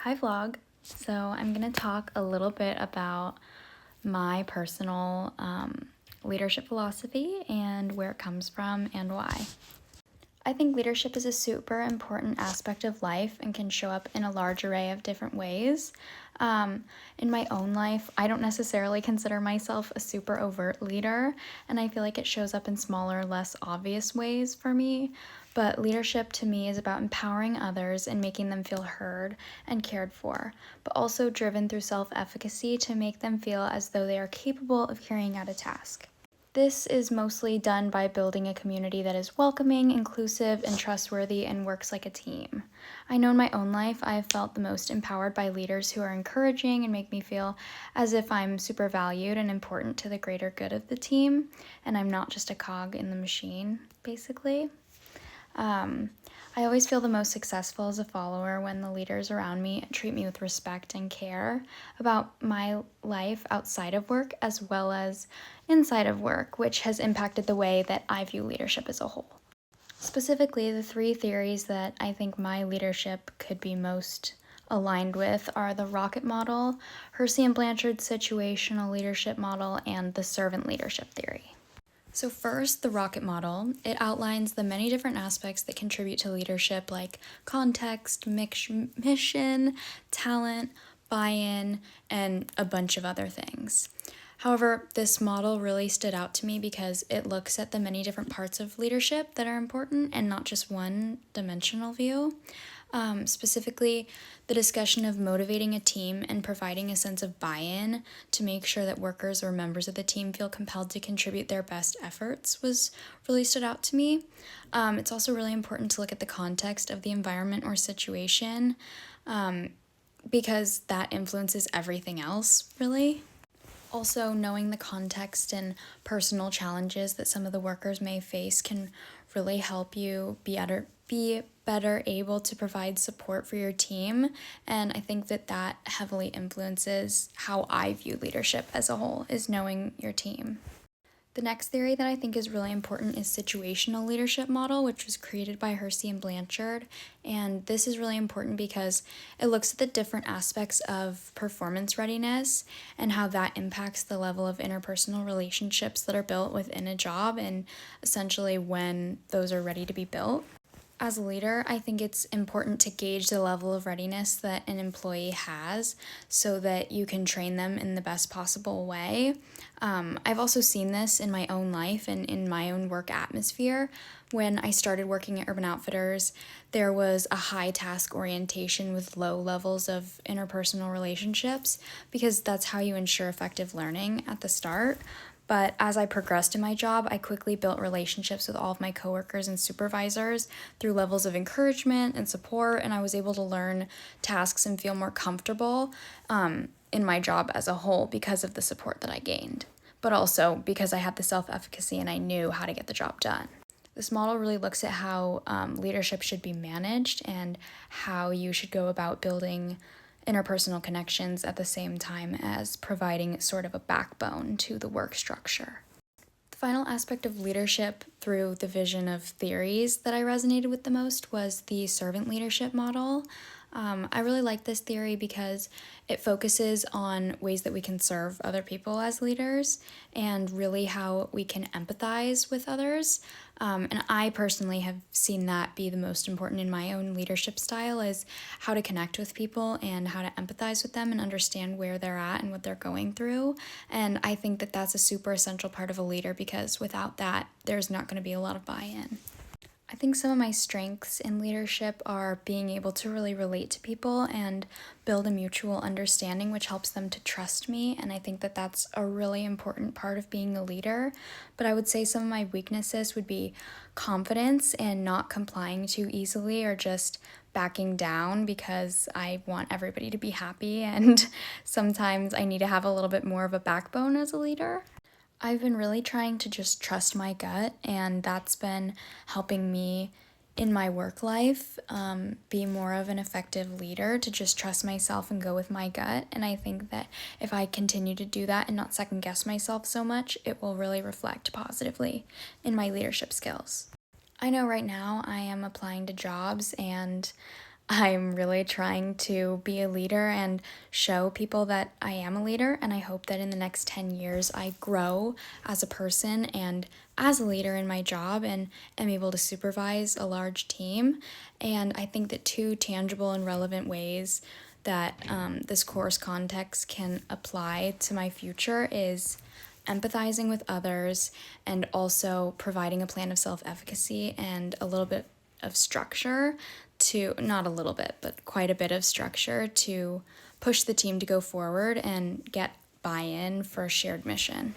Hi vlog. So I'm going to talk a little bit about my personal leadership philosophy and where it comes from and why. I think leadership is a super important aspect of life and can show up in a large array of different ways. In my own life, I don't necessarily consider myself a super overt leader, and I feel like it shows up in smaller, less obvious ways for me. But leadership to me is about empowering others and making them feel heard and cared for, but also driven through self-efficacy to make them feel as though they are capable of carrying out a task. This is mostly done by building a community that is welcoming, inclusive, and trustworthy and works like a team. I know in my own life I have felt the most empowered by leaders who are encouraging and make me feel as if I'm super valued and important to the greater good of the team, and I'm not just a cog in the machine, basically. I always feel the most successful as a follower when the leaders around me treat me with respect and care about my life outside of work as well as inside of work, which has impacted the way that I view leadership as a whole. Specifically, the three theories that I think my leadership could be most aligned with are the rocket model, Hersey and Blanchard's situational leadership model, and the servant leadership theory. So first, the rocket model. It outlines the many different aspects that contribute to leadership like context, mission, talent, buy-in, and a bunch of other things. However, this model really stood out to me because it looks at the many different parts of leadership that are important and not just one-dimensional view. Specifically, the discussion of motivating a team and providing a sense of buy-in to make sure that workers or members of the team feel compelled to contribute their best efforts was really stood out to me. It's also really important to look at the context of the environment or situation because that influences everything else, really. Also, knowing the context and personal challenges that some of the workers may face can really help you be better able to provide support for your team. And I think that heavily influences how I view leadership as a whole, is knowing your team. The next theory that I think is really important is situational leadership model, which was created by Hersey and Blanchard. And this is really important because it looks at the different aspects of performance readiness and how that impacts the level of interpersonal relationships that are built within a job and essentially when those are ready to be built. As a leader, I think it's important to gauge the level of readiness that an employee has so that you can train them in the best possible way. I've also seen this in my own life and in my own work atmosphere. When I started working at Urban Outfitters, there was a high task orientation with low levels of interpersonal relationships because that's how you ensure effective learning at the start. But as I progressed in my job, I quickly built relationships with all of my coworkers and supervisors through levels of encouragement and support, and I was able to learn tasks and feel more comfortable in my job as a whole because of the support that I gained, but also because I had the self-efficacy and I knew how to get the job done. This model really looks at how leadership should be managed and how you should go about building interpersonal connections at the same time as providing sort of a backbone to the work structure. The final aspect of leadership through the vision of theories that I resonated with the most was the servant leadership model. I really like this theory because it focuses on ways that we can serve other people as leaders and really how we can empathize with others. And I personally have seen that be the most important in my own leadership style is how to connect with people and how to empathize with them and understand where they're at and what they're going through. And I think that that's a super essential part of a leader because without that, there's not going to be a lot of buy-in. I think some of my strengths in leadership are being able to really relate to people and build a mutual understanding, which helps them to trust me. And I think that that's a really important part of being a leader. But I would say some of my weaknesses would be confidence and not complying too easily or just backing down because I want everybody to be happy. And sometimes I need to have a little bit more of a backbone as a leader. I've been really trying to just trust my gut, and that's been helping me in my work life be more of an effective leader, to just trust myself and go with my gut. And I think that if I continue to do that and not second guess myself so much, it will really reflect positively in my leadership skills. I know right now I am applying to jobs and I'm really trying to be a leader and show people that I am a leader, and I hope that in the next 10 years I grow as a person and as a leader in my job and am able to supervise a large team. And I think that two tangible and relevant ways that this course context can apply to my future is empathizing with others and also providing a plan of self efficacy and a little bit of structure to, not a little bit, but quite a bit of structure to push the team to go forward and get buy in for a shared mission.